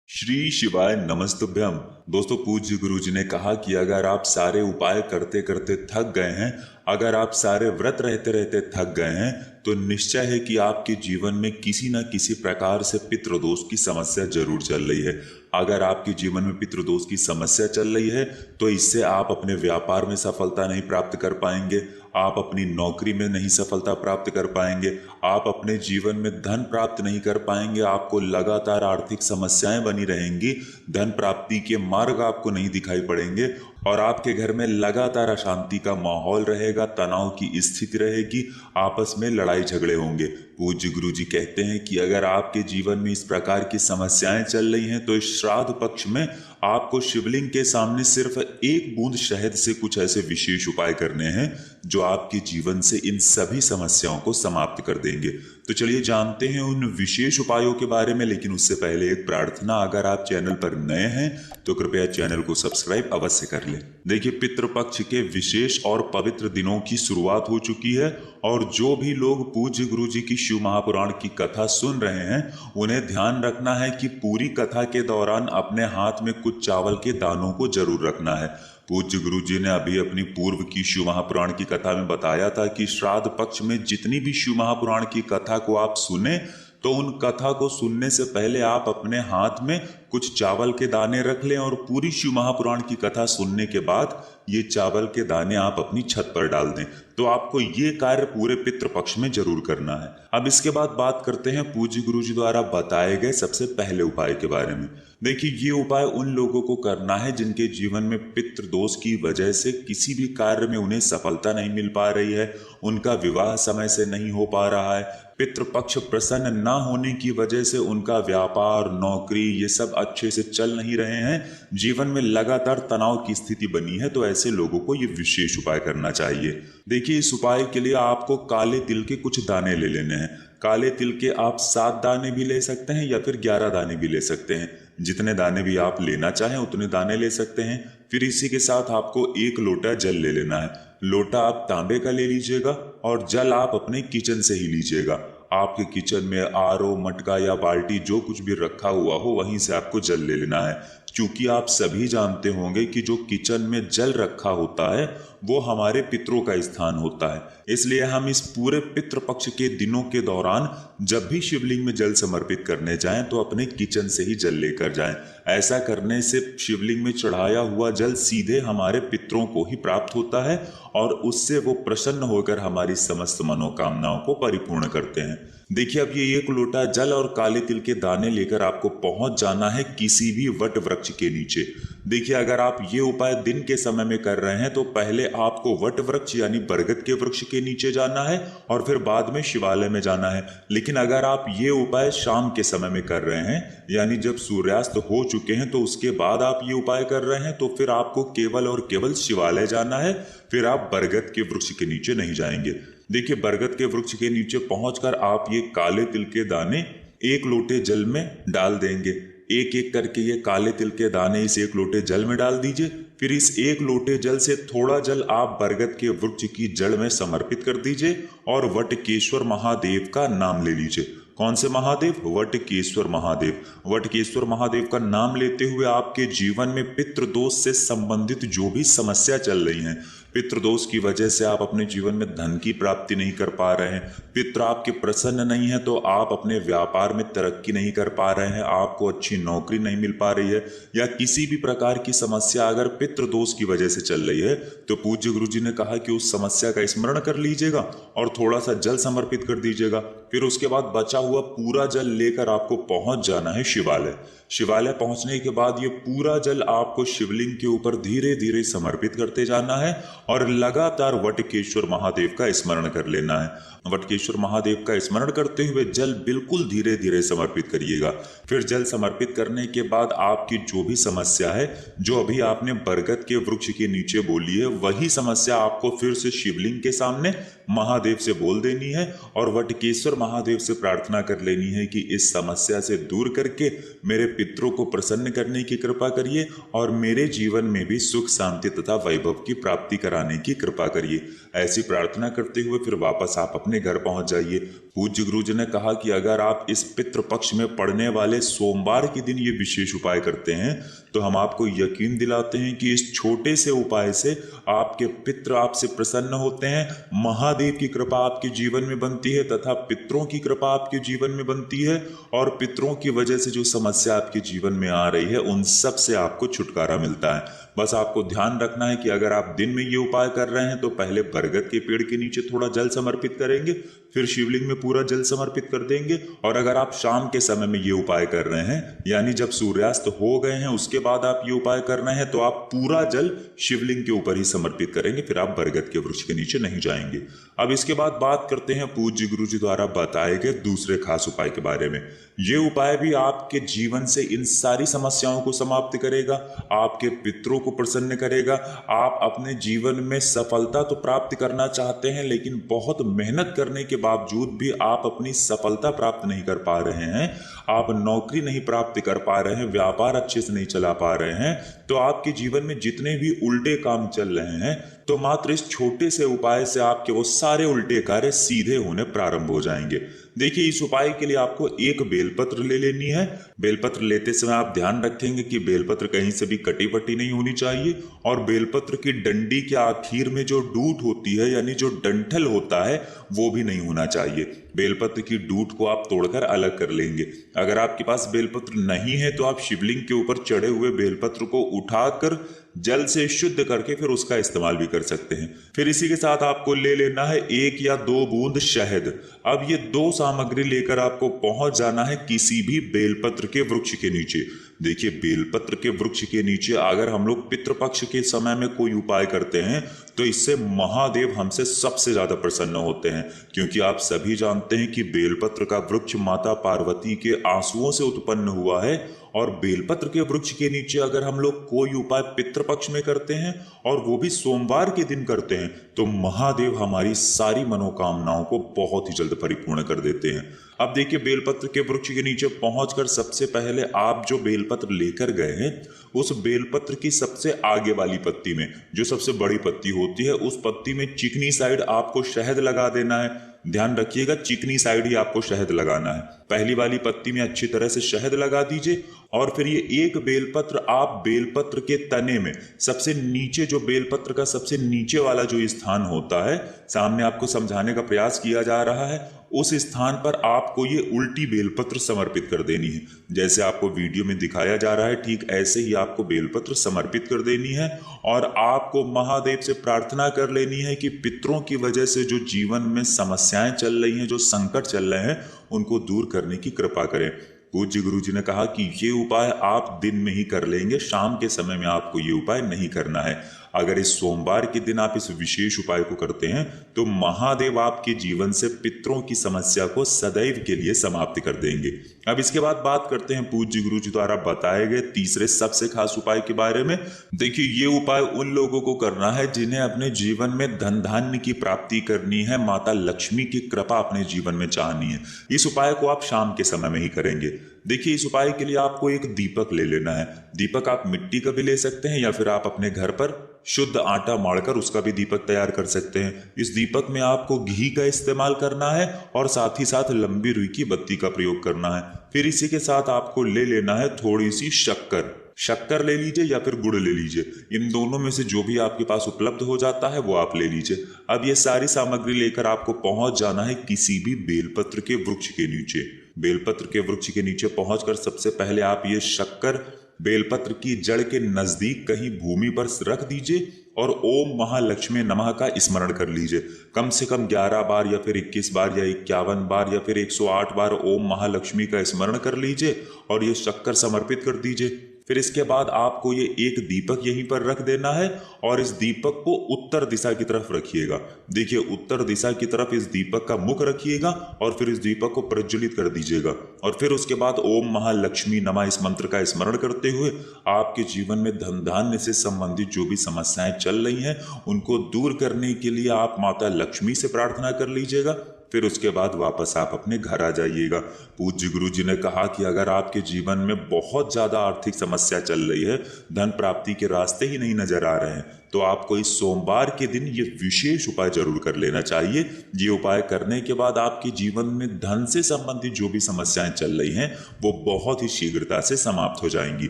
श्री शिवाय नमस्तुभ्यम। दोस्तों, पूज्य गुरु जी ने कहा कि अगर आप सारे उपाय करते करते थक गए हैं, अगर आप सारे व्रत रहते रहते थक गए हैं, तो निश्चय है कि आपके जीवन में किसी न किसी प्रकार से पितृदोष की समस्या जरूर चल रही है। अगर आपके जीवन में पितृदोष की समस्या चल रही है तो इससे आप अपने व्यापार में सफलता नहीं प्राप्त कर पाएंगे, आप अपनी नौकरी में नहीं सफलता प्राप्त कर पाएंगे, आप अपने जीवन में धन प्राप्त नहीं कर पाएंगे, आपको लगातार आर्थिक समस्याएं बनी रहेंगी, धन प्राप्ति के मार्ग आपको नहीं दिखाई पड़ेंगे और आपके घर में लगातार अशांति का माहौल रहेगा, तनाव की स्थिति रहेगी, आपस में लड़ाई झगड़े होंगे। पूज्य गुरु जी कहते हैं कि अगर आपके जीवन में इस प्रकार की समस्याएं चल रही हैं तो इस श्राद्ध पक्ष में आपको शिवलिंग के सामने सिर्फ एक बूंद शहद से कुछ ऐसे विशेष उपाय करने हैं जो आपके जीवन से इन सभी समस्याओं को समाप्त कर देंगे। तो चलिए जानते हैं उन विशेष उपायों के बारे में, लेकिन उससे पहले एक प्रार्थना, अगर आप चैनल पर नए हैं तो कृपया चैनल को सब्सक्राइब अवश्य कर लें। देखिए, पितृपक्ष के विशेष और पवित्र दिनों की शुरुआत हो चुकी है और जो भी लोग पूज्य गुरु जी की शिव महापुराण की कथा सुन रहे हैं उन्हें ध्यान रखना है कि पूरी कथा के दौरान अपने हाथ में कुछ चावल के दानों को जरूर रखना है। पूज्य गुरु जी ने अभी अपनी पूर्व की शिव महापुराण की कथा में बताया था कि श्राद्ध पक्ष में जितनी भी शिव महापुराण की कथा को आप सुने तो उन कथा को सुनने से पहले आप अपने हाथ में कुछ चावल के दाने रख लें और पूरी शिव महापुराण की कथा सुनने के बाद ये चावल के दाने आप अपनी छत पर डाल दें। तो आपको ये कार्य पूरे पितृपक्ष में जरूर करना है। अब इसके बाद बात करते हैं पूज्य गुरु जी द्वारा बताए गए सबसे पहले उपाय के बारे में। देखिए, ये उपाय उन लोगों को करना है जिनके जीवन में पितृदोष की वजह से किसी भी कार्य में उन्हें सफलता नहीं मिल पा रही है, उनका विवाह समय से नहीं हो पा रहा है, पितृपक्ष प्रसन्न ना होने की वजह से उनका व्यापार, नौकरी ये सब अच्छे से चल नहीं रहे हैं, जीवन में लगातार तनाव की स्थिति बनी है, तो ऐसे लोगों को ये विशेष उपाय करना चाहिए। देखिए, इस उपाय के लिए आपको काले तिल के कुछ दाने ले लेने हैं। काले तिल के आप 7 दाने भी ले सकते हैं या फिर 11 दाने भी ले सकते हैं, जितने दाने भी आप लेना चाहें उतने दाने ले सकते हैं। फिर इसी के साथ आपको 1 लोटा जल ले लेना है। लोटा आप तांबे का ले लीजिएगा और जल आप अपने किचन से ही लीजिएगा। आपके किचन में आरओ, मटका या बाल्टी जो कुछ भी रखा हुआ हो वहीं से आपको जल ले लेना है। क्योंकि आप सभी जानते होंगे कि जो किचन में जल रखा होता है वो हमारे पितरों का स्थान होता है, इसलिए हम इस पूरे पितृपक्ष के दिनों के दौरान जब भी शिवलिंग में जल समर्पित करने जाएं तो अपने किचन से ही जल लेकर जाएं। ऐसा करने से शिवलिंग में चढ़ाया हुआ जल सीधे हमारे पितरों को ही प्राप्त होता है और उससे वो प्रसन्न होकर हमारी समस्त मनोकामनाओं को परिपूर्ण करते हैं। देखिए, अब ये 1 लोटा जल और काले तिल के दाने लेकर आपको पहुंच जाना है किसी भी वट वृक्ष के नीचे। देखिए, अगर आप ये उपाय दिन के समय में कर रहे हैं तो पहले आपको वट वृक्ष यानी बरगद के वृक्ष के नीचे जाना है और फिर बाद में शिवालय में जाना है। लेकिन अगर आप ये उपाय शाम के समय में कर रहे हैं यानी जब सूर्यास्त हो चुके हैं तो उसके बाद आप ये उपाय कर रहे हैं तो फिर आपको केवल और केवल शिवालय जाना है, फिर आप बरगद के वृक्ष के नीचे नहीं जाएंगे। देखिए, बरगद के वृक्ष के नीचे पहुंचकर आप ये काले तिल के दाने 1 लोटे जल में डाल देंगे। एक एक करके ये काले तिल के दाने इस 1 लोटे जल में डाल दीजिए। फिर इस 1 लोटे जल से थोड़ा जल आप बरगद के वृक्ष की जड़ में समर्पित कर दीजिए और वटकेश्वर महादेव का नाम ले लीजिए। कौन से महादेव? वटकेश्वर महादेव। वटकेश्वर महादेव का नाम लेते हुए आपके जीवन में पितृदोष से संबंधित जो भी समस्या चल रही हैं, पितृदोष की वजह से आप अपने जीवन में धन की प्राप्ति नहीं कर पा रहे हैं, पितृ आपके प्रसन्न नहीं है तो आप अपने व्यापार में तरक्की नहीं कर पा रहे हैं, आपको अच्छी नौकरी नहीं मिल पा रही है, या किसी भी प्रकार की समस्या अगर पितृदोष की वजह से चल रही है तो पूज्य गुरु जी ने कहा कि उस समस्या का स्मरण कर लीजिएगा और थोड़ा सा जल समर्पित कर दीजिएगा। फिर उसके बाद बचा हुआ पूरा जल लेकर आपको पहुंच जाना है शिवालय। शिवालय पहुंचने के बाद ये पूरा जल आपको शिवलिंग के ऊपर धीरे धीरे समर्पित करते जाना है और लगातार वटकेश्वर महादेव का स्मरण कर लेना है। वटकेश्वर महादेव का स्मरण करते हुए जल बिल्कुल धीरे धीरे समर्पित करिएगा। फिर जल समर्पित करने के बाद आपकी जो भी समस्या है, जो अभी आपने बरगद के वृक्ष के नीचे बोली है, वही समस्या आपको फिर से शिवलिंग के सामने महादेव से बोल देनी है और वटकेश्वर महादेव से प्रार्थना कर लेनी है कि इस समस्या से दूर करके मेरे पितरों को प्रसन्न करने की कृपा करिए और मेरे जीवन में भी सुख शांति तथा वैभव की प्राप्ति कराने की कृपा करिए। ऐसी प्रार्थना करते हुए फिर वापस आप अपने घर पहुंच जाइए। पूज्य गुरुजी ने कहा कि अगर आप इस पितृ पक्ष में पड़ने वाले सोमवार के दिन ये विशेष उपाय करते हैं तो हम आपको यकीन दिलाते हैं कि इस छोटे से उपाय से आपके पितृ आपसे प्रसन्न होते हैं, महादेव की कृपा आपके जीवन में बनती है तथा पितरों की कृपा आपके जीवन में बनती है और पितरों की वजह से जो समस्या आपके जीवन में आ रही है उन सब से आपको छुटकारा मिलता है। बस आपको ध्यान रखना है कि अगर आप दिन में ये उपाय कर रहे हैं तो पहले बरगद के पेड़ के नीचे थोड़ा जल समर्पित करेंगे, फिर शिवलिंग में पूरा जल समर्पित कर देंगे। और अगर आप शाम के समय में ये उपाय कर रहे हैं यानी जब सूर्यास्त हो गए हैं उसके बाद आप ये उपाय कर रहे हैं तो आप पूरा जल शिवलिंग के ऊपर ही समर्पित करेंगे, फिर आप बरगद के वृक्ष के नीचे नहीं जाएंगे। अब इसके बाद बात करते हैं पूज्य गुरु जी द्वारा बताए गए दूसरे खास उपाय के बारे में। ये उपाय भी आपके जीवन से इन सारी समस्याओं को समाप्त करेगा, आपके पितरों को प्रसन्न करेगा। आप अपने जीवन में सफलता तो प्राप्त करना चाहते हैं लेकिन बहुत मेहनत करने के बावजूद भी आप अपनी सफलता प्राप्त नहीं कर पा रहे हैं, आप नौकरी नहीं प्राप्त कर पा रहे हैं, व्यापार अच्छे से नहीं चला पा रहे हैं, तो आपके जीवन में जितने भी उल्टे काम चल रहे हैं तो मात्र इस छोटे से उपाय से आपके वो सारे उल्टे कार्य सीधे होने प्रारंभ हो जाएंगे। देखिए, इस उपाय के लिए आपको एक बेलपत्र ले लेनी है। बेलपत्र लेते समय आप ध्यान रखेंगे कि बेलपत्र कहीं से भी कटी पट्टी नहीं होनी चाहिए और बेलपत्र की डंडी के आखिर में जो डूट होती है यानी जो डंठल होता है वो भी नहीं होना चाहिए। बेलपत्र की डूट को आप तोड़कर अलग कर लेंगे। अगर आपके पास बेलपत्र नहीं है तो आप शिवलिंग के ऊपर चढ़े हुए बेलपत्र को उठाकर जल से शुद्ध करके फिर उसका इस्तेमाल भी कर सकते हैं। फिर इसी के साथ आपको ले लेना है 1 या 2 बूंद शहद। अब ये 2 सामग्री लेकर आपको पहुंच जाना है किसी भी बेलपत्र के वृक्ष के नीचे। देखिए, बेलपत्र के वृक्ष के नीचे अगर हम लोग पितृपक्ष के समय में कोई उपाय करते हैं तो इससे महादेव हमसे सबसे ज्यादा प्रसन्न होते हैं, क्योंकि आप सभी जानते हैं कि बेलपत्र का वृक्ष माता पार्वती के आंसुओं से उत्पन्न हुआ है और बेलपत्र के वृक्ष के नीचे अगर हम लोग कोई उपाय पितृपक्ष में करते हैं और वो भी सोमवार के दिन करते हैं तो महादेव हमारी सारी मनोकामनाओं को बहुत ही जल्द परिपूर्ण कर देते हैं। अब देखिए, बेलपत्र के वृक्ष के नीचे पहुंचकर सबसे पहले आप जो बेलपत्र लेकर गए हैं उस बेलपत्र की सबसे आगे वाली पत्ती में जो सबसे बड़ी पत्ती होती है उस पत्ती में चिकनी साइड आपको शहद लगा देना है। ध्यान रखिएगा, चिकनी साइड ही आपको शहद लगाना है। पहली वाली पत्ती में अच्छी तरह से शहद लगा दीजिए और फिर ये एक बेलपत्र आप बेलपत्र के तने में सबसे नीचे जो बेलपत्र का सबसे नीचे वाला जो स्थान होता है, सामने आपको समझाने का प्रयास किया जा रहा है, उस स्थान पर आपको ये उल्टी बेलपत्र समर्पित कर देनी है। जैसे आपको वीडियो में दिखाया जा रहा है ठीक ऐसे ही आपको बेलपत्र समर्पित कर देनी है और आपको महादेव से प्रार्थना कर लेनी है कि पितरों की वजह से जो जीवन में समस्याएं चल रही हैं, जो संकट चल रहे हैं, उनको दूर करने की कृपा करें। पूज्य गुरु जी ने कहा कि ये उपाय आप दिन में ही कर लेंगे, शाम के समय में आपको ये उपाय नहीं करना है। अगर इस सोमवार के दिन आप इस विशेष उपाय को करते हैं तो महादेव आपके जीवन से पितरों की समस्या को सदैव के लिए समाप्त कर देंगे। अब इसके बाद बात करते हैं पूज्य गुरु जी द्वारा बताए गए तीसरे सबसे खास उपाय के बारे में। देखिए, ये उपाय उन लोगों को करना है जिन्हें अपने जीवन में धन धान्य की प्राप्ति करनी है, माता लक्ष्मी की कृपा अपने जीवन में चाहनी है। इस उपाय को आप शाम के समय में ही करेंगे। देखिए, इस उपाय के लिए आपको एक दीपक ले लेना है। दीपक आप मिट्टी का भी ले सकते हैं या फिर आप अपने घर पर शुद्ध आटा माड़कर उसका भी दीपक तैयार कर सकते हैं। इस दीपक में आपको घी का इस्तेमाल करना है और साथ ही साथ लंबी रुई की बत्ती का प्रयोग करना है। फिर इसी के साथ आपको ले लेना है थोड़ी सी शक्कर ले लीजिए या फिर गुड़ ले लीजिए। इन दोनों में से जो भी आपके पास उपलब्ध हो जाता है वो आप ले लीजिए। अब ये सारी सामग्री लेकर आपको पहुंच जाना है किसी भी बेलपत्र के वृक्ष के नीचे। बेलपत्र के वृक्ष के नीचे पहुंचकर सबसे पहले आप ये शक्कर बेलपत्र की जड़ के नजदीक कहीं भूमि पर रख दीजिए और ओम महालक्ष्मी नमः का स्मरण कर लीजिए। कम से कम 11 बार या फिर 21 बार या 51 बार या फिर 108 बार ओम महालक्ष्मी का स्मरण कर लीजिए और ये शक्कर समर्पित कर दीजिए। फिर इसके बाद आपको ये एक दीपक यहीं पर रख देना है और इस दीपक को उत्तर दिशा की तरफ रखिएगा। देखिए उत्तर दिशा की तरफ इस दीपक का मुख रखिएगा और फिर इस दीपक को प्रज्वलित कर दीजिएगा। और फिर उसके बाद ओम महालक्ष्मी नमः इस मंत्र का स्मरण करते हुए आपके जीवन में धन धान्य से संबंधित जो भी समस्याएं चल रही हैं उनको दूर करने के लिए आप माता लक्ष्मी से प्रार्थना कर लीजिएगा। फिर उसके बाद वापस आप अपने घर आ जाइएगा। पूज्य गुरु जी ने कहा कि अगर आपके जीवन में बहुत ज़्यादा आर्थिक समस्या चल रही है, धन प्राप्ति के रास्ते ही नहीं नजर आ रहे हैं, तो आपको इस सोमवार के दिन ये विशेष उपाय जरूर कर लेना चाहिए। ये उपाय करने के बाद आपके जीवन में धन से संबंधित जो भी समस्याएं चल रही हैं वो बहुत ही शीघ्रता से समाप्त हो जाएंगी।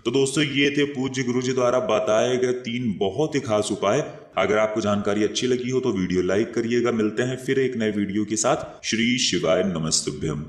तो दोस्तों ये थे पूज्य गुरु जी द्वारा बताए गए 3 बहुत ही खास उपाय। अगर आपको जानकारी अच्छी लगी हो तो वीडियो लाइक करिएगा। मिलते हैं फिर एक नए वीडियो के साथ। श्री शिवाय नमस्तुभ्यम।